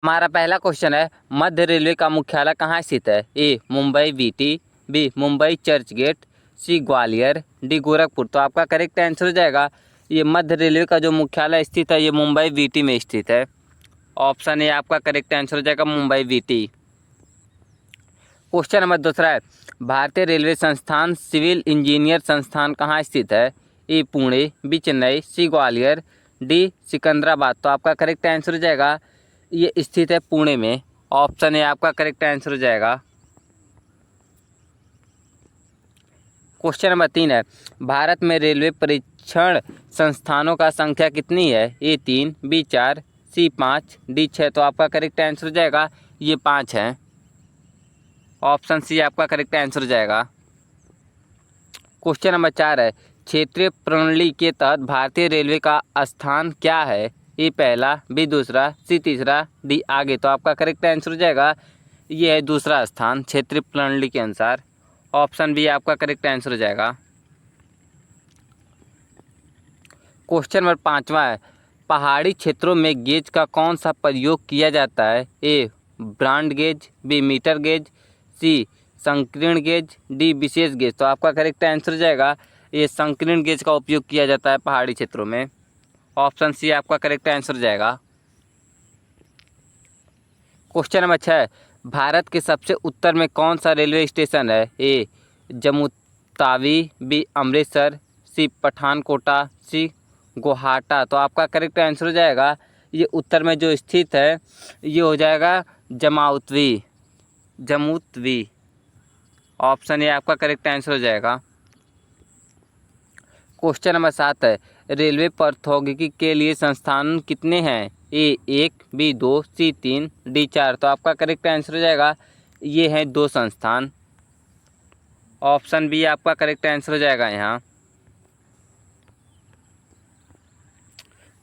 हमारा पहला क्वेश्चन है, मध्य रेलवे का मुख्यालय कहाँ स्थित है? A Mumbai VT, B Mumbai Churchgate, C Gwalior, D Gorakhpur. तो आपका करेक्ट आंसर हो जाएगा, ये मध्य रेलवे का जो मुख्यालय स्थित है ये मुंबई वीटी में स्थित है। ऑप्शन ए आपका करेक्ट आंसर हो जाएगा मुंबई वीटी। क्वेश्चन नंबर दूसरा है, भारतीय रेलवे संस्थान सिविल इंजीनियर संस्थान कहाँ स्थित है? ए पुणे, बी चेन्नई, सी ग्वालियर, डी सिकंदराबाद। तो आपका करेक्ट आंसर हो जाएगा, ये स्थित है पुणे में। ऑप्शन ए आपका करेक्ट आंसर हो जाएगा। क्वेश्चन नंबर 3 है, भारत में रेलवे परीक्षण संस्थानों का संख्या कितनी है? ए 3, बी 4, सी 5, डी 6। तो आपका करेक्ट आंसर हो जाएगा, ये 5 है। ऑप्शन सी आपका करेक्ट आंसर हो जाएगा। क्वेश्चन नंबर 4 है, क्षेत्रीय प्रणाली के तहत भारतीय रेलवे का स्थान क्या है? ए पहला, बी दूसरा, सी तीसरा, डी आगे। तो आपका करेक्ट आंसर हो जाएगा, ये है दूसरा स्थान क्षेत्रीय प्रणाली के अनुसार। ऑप्शन बी आपका करेक्ट आंसर हो जाएगा। क्वेश्चन नंबर 5वां है, पहाड़ी क्षेत्रों में गेज का कौन सा प्रयोग किया जाता है? A broad gauge, B metre gauge, C संकीर्ण गेज, डी विशेष गेज। तो आपका करेक्ट आंसर हो जाएगा, ये संकीर्ण गेज का उपयोग किया जाता है पहाड़ी क्षेत्रों में। ऑप्शन सी आपका करेक्ट आंसर हो जाएगा। क्वेश्चन नंबर 6, भारत के सबसे उत्तर में कौन सा रेलवे स्टेशन है? ए जम्मू तावी, बी अमृतसर, सी पठानकोटा, सी गुवाहाटा। तो आपका करेक्ट आंसर हो जाएगा, ये उत्तर में जो स्थित है ये हो जाएगा जमाउतवी, जम्मूतवी। ऑप्शन ए आपका करेक्ट आंसर हो जाएगा। क्वेश्चन नंबर 7 है, रेलवे प्रौद्योगिकी के लिए संस्थान कितने हैं? ए 1, बी 2, सी 3, डी 4। तो आपका करेक्ट आंसर हो जाएगा, ये हैं 2 संस्थान। ऑप्शन बी आपका करेक्ट आंसर हो जाएगा यहाँ।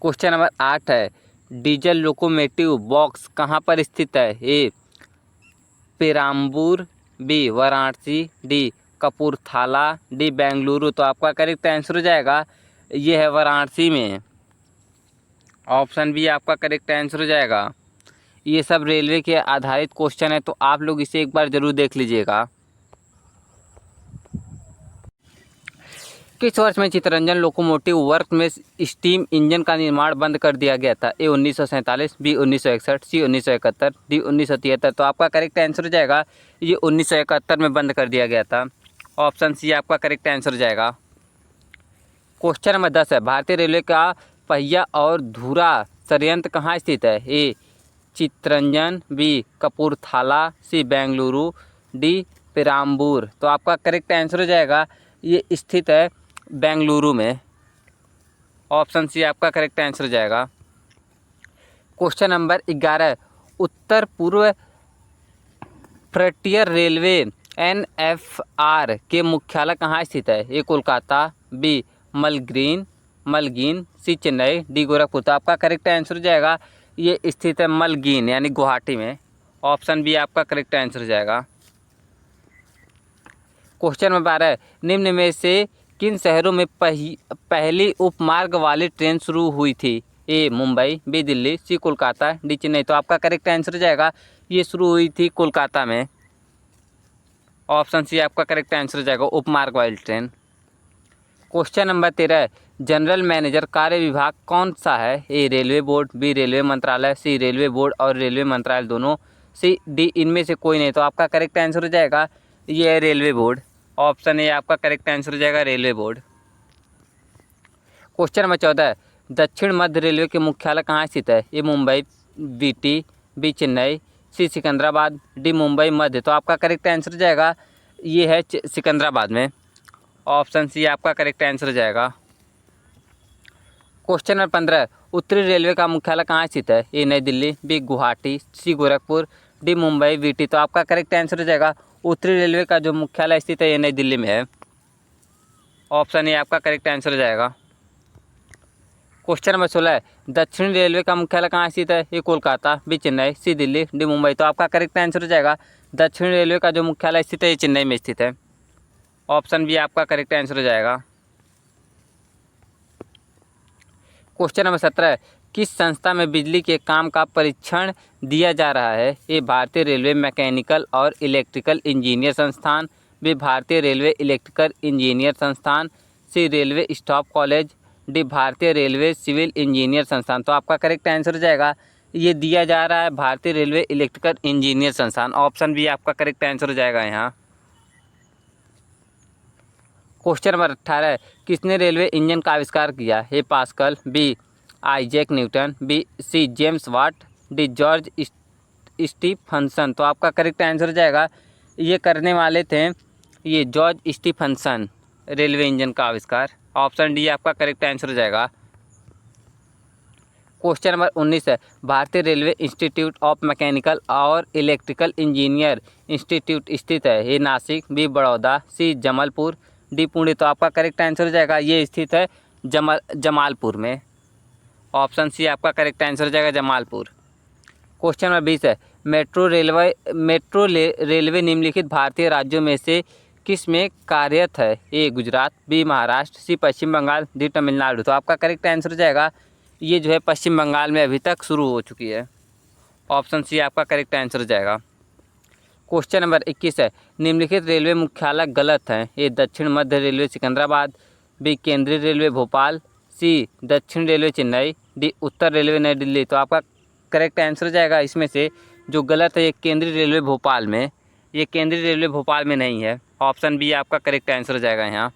क्वेश्चन नंबर 8 है, डीजल लोकोमोटिव बॉक्स कहाँ पर स्थित है? A Perambur, B Varanasi, D Kapurthala, D Bengaluru. तो आपका करेक्ट आंसर हो जाएगा, ये है वाराणसी में। ऑप्शन बी आपका करेक्ट आंसर हो जाएगा। ये सब रेलवे के आधारित क्वेश्चन है, तो आप लोग इसे एक बार ज़रूर देख लीजिएगा। किस वर्ष में चित्तरंजन लोकोमोटिव वर्क में स्टीम इंजन का निर्माण बंद कर दिया गया था? ए 1947, बी 1961, सी 1971, डी 1973। तो आपका करेक्ट आंसर हो जाएगा, ये 1971 में बंद कर दिया गया था। ऑप्शन सी आपका करेक्ट आंसर हो जाएगा। क्वेश्चन नंबर 10 है, भारतीय रेलवे का पहिया और धुरा संयंत्र कहाँ स्थित है? ए चित्तरंजन, बी कपूरथला, सी बेंगलुरु, डी पेराम्बूर। तो आपका करेक्ट आंसर हो जाएगा, ये स्थित है बेंगलुरु में। ऑप्शन सी आपका करेक्ट आंसर हो जाएगा। क्वेश्चन नंबर 11, उत्तर पूर्व फ्रंटियर रेलवे NFR के मुख्यालय कहाँ स्थित है? ए कोलकाता, बी मलगीन, सी चेन्नई, डी गोरखपुर। तो आपका करेक्ट आंसर हो जाएगा, ये स्थित है मलगीन यानी गुवाहाटी में। ऑप्शन बी आपका करेक्ट आंसर हो जाएगा। क्वेश्चन नंबर 12, निम्न में से किन शहरों में पहली उपमार्ग वाली ट्रेन शुरू हुई थी? ए मुंबई, बी दिल्ली, सी कोलकाता, डी चेन्नई। तो आपका करेक्ट आंसर हो जाएगा, ये शुरू हुई थी कोलकाता में। ऑप्शन सी आपका करेक्ट आंसर हो जाएगा, उपमार्ग वाली train. Question number 13, general manager कार्य विभाग कौन सा है? ए रेलवे बोर्ड, बी रेलवे मंत्रालय, सी रेलवे बोर्ड और रेलवे मंत्रालय दोनों, सी डी इनमें से कोई नहीं। तो आपका करेक्ट आंसर हो जाएगा, ये है रेलवे बोर्ड। ऑप्शन ए आपका करेक्ट आंसर हो जाएगा, रेलवे बोर्ड। क्वेश्चन नंबर 14, दक्षिण मध्य रेलवे के मुख्यालय कहाँ स्थित है? A Mumbai VT, B Chennai, C Secunderabad, D Mumbai मध्य। तो आपका करेक्ट आंसर हो जाएगा, ये है सिकंदराबाद में। ऑप्शन सी आपका करेक्ट आंसर हो जाएगा। क्वेश्चन नंबर 15, उत्तरी रेलवे का मुख्यालय कहाँ स्थित है? ए नई दिल्ली, बी गुवाहाटी, सी गोरखपुर, डी मुंबई वीटी। तो आपका करेक्ट आंसर हो जाएगा, उत्तरी रेलवे का जो मुख्यालय स्थित है ये नई दिल्ली में है। ऑप्शन ए आपका करेक्ट आंसर हो जाएगा। क्वेश्चन नंबर 16, दक्षिण रेलवे का मुख्यालय कहाँ स्थित है? ए कोलकाता, बी चेन्नई, सी दिल्ली, डी मुंबई। तो आपका करेक्ट आंसर हो जाएगा, दक्षिण रेलवे का जो मुख्यालय स्थित है ये चेन्नई में स्थित है। ऑप्शन बी आपका करेक्ट आंसर हो जाएगा। क्वेश्चन नंबर 17, किस संस्था में बिजली के काम का परीक्षण दिया जा रहा है? ए भारतीय रेलवे मैकेनिकल और इलेक्ट्रिकल इंजीनियर संस्थान, बी भारतीय रेलवे इलेक्ट्रिकल इंजीनियर संस्थान, सी रेलवे स्टाफ कॉलेज, डी भारतीय रेलवे सिविल इंजीनियर संस्थान। तो आपका करेक्ट आंसर हो जाएगा ये दिया जा रहा है भारतीय रेलवे इलेक्ट्रिकल इंजीनियर संस्थान। ऑप्शन बी आपका करेक्ट आंसर हो जाएगा यहाँ। क्वेश्चन नंबर 18 है, किसने रेलवे इंजन का आविष्कार किया? A Pascal, B Isaac Newton, B C James Watt, D George Stephenson. तो आपका करेक्ट आंसर हो जाएगा ये करने वाले थे ये जॉर्ज स्टीफनसन रेलवे इंजन का आविष्कार। ऑप्शन डी आपका करेक्ट आंसर हो जाएगा। क्वेश्चन नंबर 19 है, भारतीय रेलवे इंस्टीट्यूट ऑफ मैकेनिकल और इलेक्ट्रिकल इंजीनियर इंस्टीट्यूट स्थित है? ए नासिक, बी बड़ौदा, सी जमलपुर, डी पुणे। तो आपका करेक्ट आंसर हो जाएगा ये स्थित है जमालपुर में। ऑप्शन सी आपका करेक्ट आंसर हो जाएगा जमालपुर। क्वेश्चन नंबर 20 है, मेट्रो रेलवे निम्नलिखित भारतीय राज्यों में से किस में कार्यरत है? ए गुजरात, बी महाराष्ट्र, सी पश्चिम बंगाल, डी तमिलनाडु। तो आपका करेक्ट आंसर हो जाएगा ये जो है पश्चिम बंगाल में अभी तक शुरू हो चुकी है। ऑप्शन सी आपका करेक्ट आंसर हो जाएगा। क्वेश्चन नंबर 21 है, निम्नलिखित रेलवे मुख्यालय गलत हैं? ए दक्षिण मध्य रेलवे सिकंदराबाद, बी केंद्रीय रेलवे भोपाल, सी दक्षिण रेलवे चेन्नई, डी उत्तर रेलवे नई दिल्ली। तो आपका करेक्ट आंसर हो जाएगा इसमें से जो गलत है ये केंद्रीय रेलवे भोपाल में, ये केंद्रीय रेलवे भोपाल में नहीं है। ऑप्शन बी आपका करेक्ट आंसर हो जाएगा यहाँ।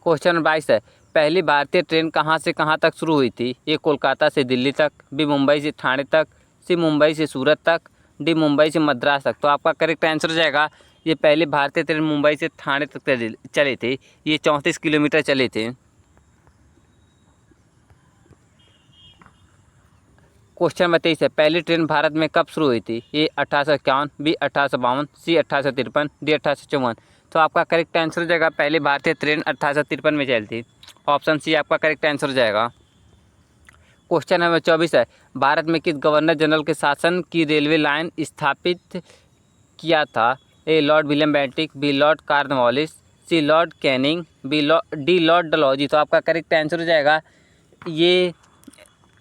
क्वेश्चन नंबर 22 है, पहली भारतीय ट्रेन कहाँ से कहाँ तक शुरू हुई थी? ए कोलकाता से दिल्ली तक, बी मुंबई से ठाणे तक, सी मुंबई से सूरत तक, डी मुंबई से मद्रास तक। तो आपका करेक्ट आंसर हो जाएगा ये पहली भारतीय ट्रेन मुंबई से ठाणे तक चली थी। ये 34 किलोमीटर चली थी। क्वेश्चन नंबर 23 है, पहली ट्रेन भारत में कब शुरू हुई थी? ए 1851, बी 1852, सी 1853, डी 1854। तो आपका करेक्ट आंसर हो जाएगा पहली भारतीय ट्रेन 1853 में चली थी। ऑप्शन सी आपका करेक्ट आंसर हो जाएगा। क्वेश्चन नंबर 24 है, भारत में किस गवर्नर जनरल के शासन की रेलवे लाइन स्थापित किया था? A Lord William Bentinck, B Lord Cornwallis, C Lord Canning, D Lord Dalhousie. तो आपका करेक्ट आंसर हो जाएगा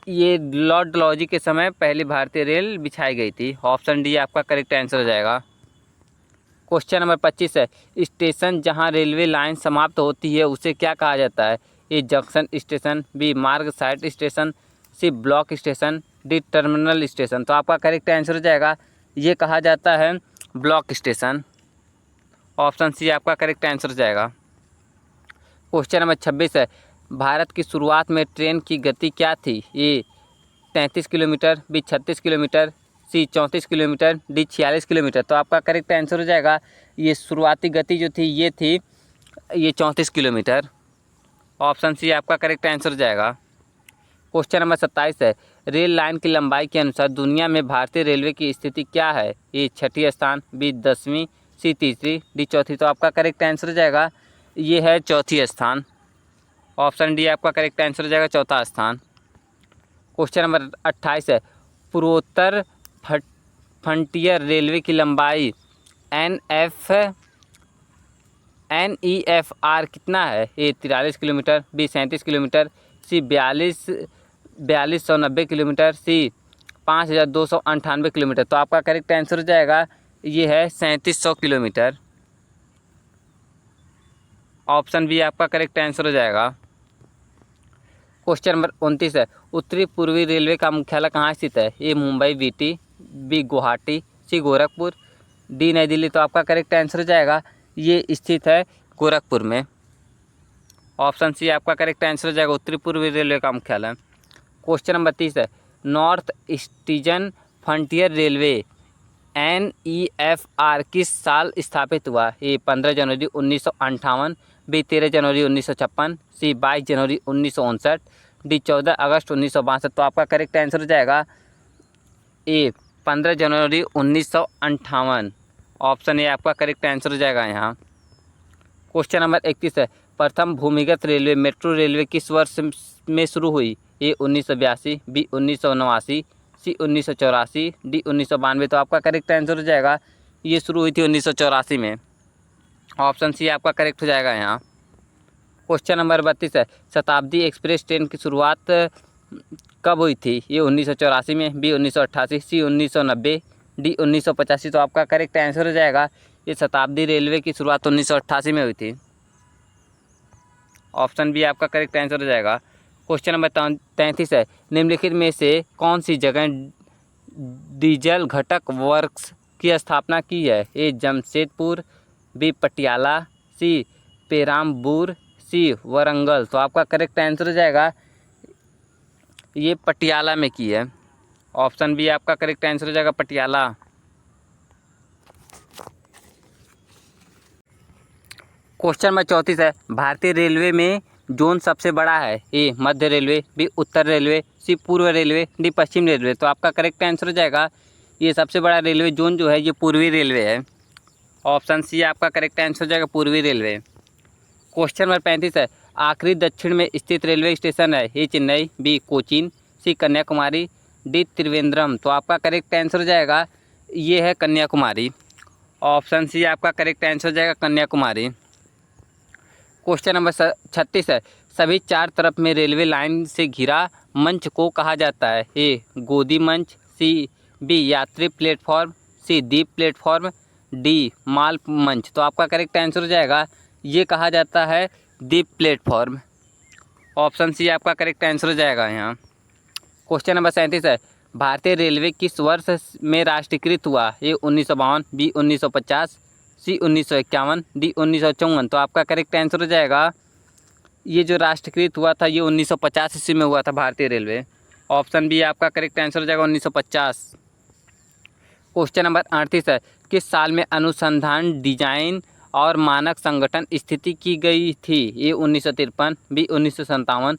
ये लॉर्ड डलहौजी के समय पहली भारतीय रेल बिछाई गई थी। ऑप्शन डी आपका करेक्ट आंसर हो जाएगा। क्वेश्चन नंबर 25 है, स्टेशन जहां रेलवे लाइन समाप्त होती है उसे क्या कहा जाता है? ए जंक्शन स्टेशन, बी मार्ग side station, C block station, D terminal station. तो आपका करेक्ट आंसर हो जाएगा ये कहा जाता है ब्लॉक स्टेशन। ऑप्शन सी आपका करेक्ट आंसर हो जाएगा। क्वेश्चन नंबर 26 है, भारत की शुरुआत में ट्रेन की गति क्या थी? ए 33 किलोमीटर, बी 36 किलोमीटर, सी 34 किलोमीटर, डी 46 किलोमीटर। तो आपका करेक्ट आंसर हो जाएगा ये शुरुआती गति जो थी ये थी ये 34 किलोमीटर। ऑप्शन सी आपका करेक्ट आंसर हो जाएगा। क्वेश्चन नंबर 27 है, रेल लाइन की लंबाई के अनुसार दुनिया में भारतीय रेलवे की स्थिति क्या है? ए 6ठे स्थान, बी 10वीं, सी 3री, डी 4थी। तो आपका करेक्ट आंसर हो जाएगा ये है 4थी स्थान। ऑप्शन डी आपका करेक्ट आंसर हो जाएगा 4था स्थान। क्वेश्चन नंबर 28 है, पूर्वोत्तर फ्रंटियर रेलवे की लंबाई NEFR कितना है? ए 43 किलोमीटर, बी 37 किलोमीटर, सी 4290 किलोमीटर, सी 5298 किलोमीटर। तो आपका करेक्ट आंसर हो जाएगा ये है 3700 किलोमीटर। ऑप्शन बी आपका करेक्ट आंसर हो जाएगा। क्वेश्चन नंबर 29 है, उत्तरी पूर्वी रेलवे का मुख्यालय कहाँ स्थित है? A Mumbai VT, B Guwahati, C Gorakhpur, D नई दिल्ली। तो आपका करेक्ट आंसर हो जाएगा ये स्थित है गोरखपुर में। ऑप्शन सी आपका करेक्ट आंसर हो जाएगा उत्तरी पूर्वी रेलवे का मुख्यालय। क्वेश्चन नंबर 30 है, north eastern frontier railway NEFR किस साल स्थापित हुआ? ए 15 जनवरी 1958, बी 13 जनवरी 1956, सी 22 जनवरी 1959, डी 14 अगस्त 1962। तो आपका करेक्ट आंसर हो जाएगा ए 15 जनवरी 1958। ऑप्शन ए आपका करेक्ट आंसर हो जाएगा यहाँ। क्वेश्चन नंबर 31 है, प्रथम भूमिगत रेलवे मेट्रो रेलवे किस वर्ष में शुरू हुई? ए 1982, बी 1989, सी 1984, डी 1992। तो आपका करेक्ट आंसर हो जाएगा ये शुरू हुई थी 1984 में। ऑप्शन सी आपका करेक्ट हो जाएगा यहाँ। क्वेश्चन नंबर 32 है, शताब्दी एक्सप्रेस ट्रेन की शुरुआत कब हुई थी? ये 1984 में, बी 1988, सी 1990, डी 1985। तो आपका करेक्ट आंसर हो जाएगा ये शताब्दी रेलवे की शुरुआत 1988 में हुई थी। ऑप्शन बी आपका करेक्ट आंसर हो जाएगा। क्वेश्चन नंबर 33 है, निम्नलिखित में से कौन सी जगह डीजल घटक वर्क्स की स्थापना की है? ए जमशेदपुर, बी पटियाला, सी पेराम्बूर, सी वरंगल। तो आपका करेक्ट आंसर हो जाएगा ये पटियाला में की है। ऑप्शन बी आपका करेक्ट आंसर हो जाएगा पटियाला। क्वेश्चन नंबर 34 है, भारतीय रेलवे में जोन सबसे बड़ा है? ए मध्य रेलवे, बी उत्तर रेलवे, सी पूर्व रेलवे, डी पश्चिम रेलवे। तो आपका करेक्ट आंसर हो जाएगा ये सबसे बड़ा रेलवे जोन जो है ये पूर्वी रेलवे है। ऑप्शन सी आपका करेक्ट आंसर हो जाएगा पूर्वी रेलवे। क्वेश्चन नंबर 35 है, आखिरी दक्षिण में स्थित रेलवे स्टेशन है? ए चेन्नई, बी कोचीन, सी कन्याकुमारी, डी त्रिवेंद्रम। तो आपका करेक्ट आंसर हो जाएगा ये है कन्याकुमारी। ऑप्शन सी आपका करेक्ट आंसर हो जाएगा कन्याकुमारी। क्वेश्चन नंबर 36 है, सभी चार तरफ में रेलवे लाइन से घिरा मंच को कहा जाता है? ए गोदी मंच, सी बी यात्री प्लेटफॉर्म, सी दीप प्लेटफॉर्म, डी माल मंच। तो आपका करेक्ट आंसर हो जाएगा ये कहा जाता है दीप प्लेटफॉर्म। ऑप्शन सी आपका करेक्ट आंसर हो जाएगा यहाँ। क्वेश्चन नंबर 37 है, भारतीय रेलवे किस वर्ष में राष्ट्रीयकृत हुआ? ए 1952, बी 1950, सी 1951, डी 1954। तो आपका करेक्ट आंसर हो जाएगा ये जो राष्ट्रीयकृत हुआ था ये 1950 ईस्वी में हुआ था भारतीय रेलवे। ऑप्शन बी आपका करेक्ट आंसर हो जाएगा 1950। क्वेश्चन नंबर 38 है, किस साल में अनुसंधान डिजाइन और मानक संगठन स्थिति की गई थी? ए 1953, बी 1957,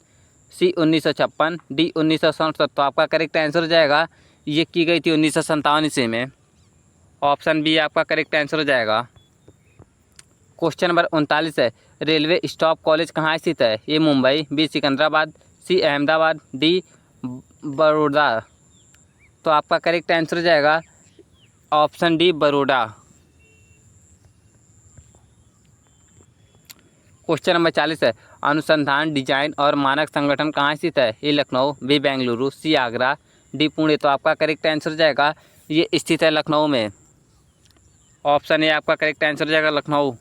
सी 1956, डी 1967। तो आपका करेक्ट आंसर हो जाएगा ये की गई थी 1957 ईस्वी में। ऑप्शन बी आपका करेक्ट आंसर हो जाएगा। क्वेश्चन नंबर 39 है, रेलवे स्टाफ कॉलेज कहाँ स्थित है? A Mumbai, B Secunderabad, C Ahmedabad, D Baroda. तो आपका करेक्ट आंसर हो जाएगा option D Baroda. Question number 40 है, अनुसंधान डिजाइन और मानक संगठन कहाँ स्थित है? ए लखनऊ, बी बेंगलुरु, सी आगरा, डी पुणे। तो आपका करेक्ट आंसर हो जाएगा ये स्थित है लखनऊ में। ऑप्शन ए आपका करेक्ट आंसर हो जाएगा लखनऊ।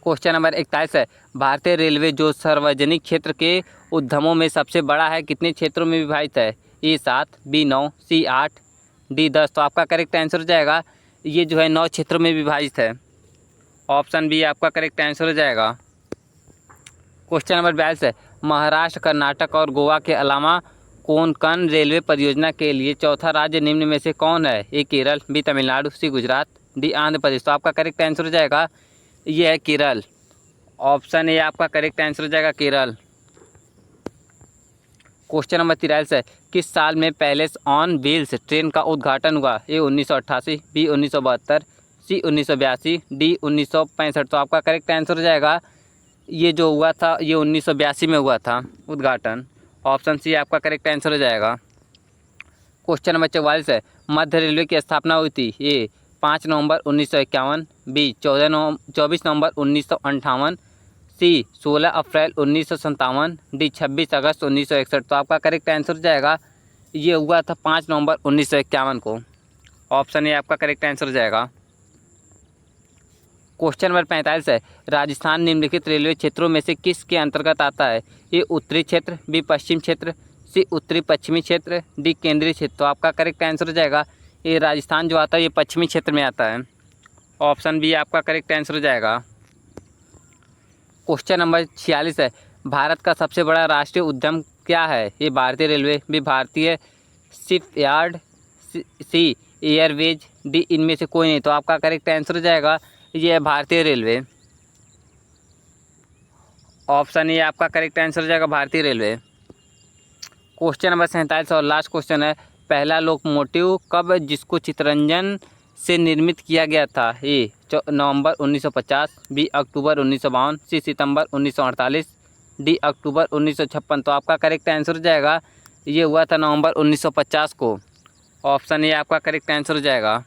क्वेश्चन नंबर 41 है, भारतीय रेलवे जो सार्वजनिक क्षेत्र के उद्यमों में सबसे बड़ा है कितने क्षेत्रों में विभाजित है? ए 7, बी 9, सी 8, डी 10। तो आपका करेक्ट आंसर हो जाएगा ये जो है 9 क्षेत्रों में विभाजित है। ऑप्शन बी आपका करेक्ट आंसर हो जाएगा। क्वेश्चन नंबर 42 है, महाराष्ट्र, कर्नाटक और गोवा के अलावा कोंकण रेलवे परियोजना के लिए चौथा राज्य निम्न में से कौन है? ए केरल, बी तमिलनाडु, सी गुजरात, डी आंध्र प्रदेश। तो आपका करेक्ट आंसर हो जाएगा ये है केरल। ऑप्शन ए आपका करेक्ट आंसर हो जाएगा केरल। क्वेश्चन नंबर 43 है, किस साल में पैलेस ऑन व्हील्स ट्रेन का उद्घाटन हुआ? ए 1988, बी 1972, सी 1982, डी 1965। तो आपका करेक्ट आंसर हो जाएगा ये जो हुआ था ये 1982 में हुआ था उद्घाटन। ऑप्शन सी आपका करेक्ट आंसर हो जाएगा। क्वेश्चन नंबर 44 है, मध्य रेलवे की स्थापना हुई थी? ए 5 नवंबर 1951, बी 24 नवंबर 1958, सी 16 अप्रैल 1957, डी 26 अगस्त 1961। तो आपका करेक्ट आंसर हो जाएगा ये हुआ था 5 नवंबर 1951 को। ऑप्शन ए आपका करेक्ट आंसर हो जाएगा। क्वेश्चन नंबर 45 है, राजस्थान निम्नलिखित रेलवे क्षेत्रों में से किस के अंतर्गत आता है? ए उत्तरी क्षेत्र, बी पश्चिम क्षेत्र, सी उत्तरी पश्चिमी क्षेत्र, डी केंद्रीय क्षेत्र। तो आपका करेक्ट आंसर हो जाएगा ये राजस्थान जो आता है ये पश्चिमी क्षेत्र में आता है। ऑप्शन बी आपका करेक्ट आंसर हो जाएगा। क्वेश्चन नंबर 46 है, भारत का सबसे बड़ा राष्ट्रीय उद्यम क्या है? ये भारतीय रेलवे, बी भारतीय शिपयार्ड, सी एयरवेज, डी इनमें से कोई नहीं। तो आपका करेक्ट आंसर हो जाएगा ये है भारतीय रेलवे। ऑप्शन ए आपका करेक्ट आंसर हो जाएगा भारतीय रेलवे। क्वेश्चन नंबर 47 और लास्ट क्वेश्चन है, पहला लोकोमोटिव कब जिसको चितरंजन से निर्मित किया गया था? ए नवंबर 1950, बी अक्टूबर 1952, सी सितंबर 1948, डी अक्टूबर 1956। तो आपका करेक्ट आंसर हो जाएगा ये हुआ था नवंबर 1950 को। ऑप्शन ए आपका करेक्ट आंसर हो जाएगा।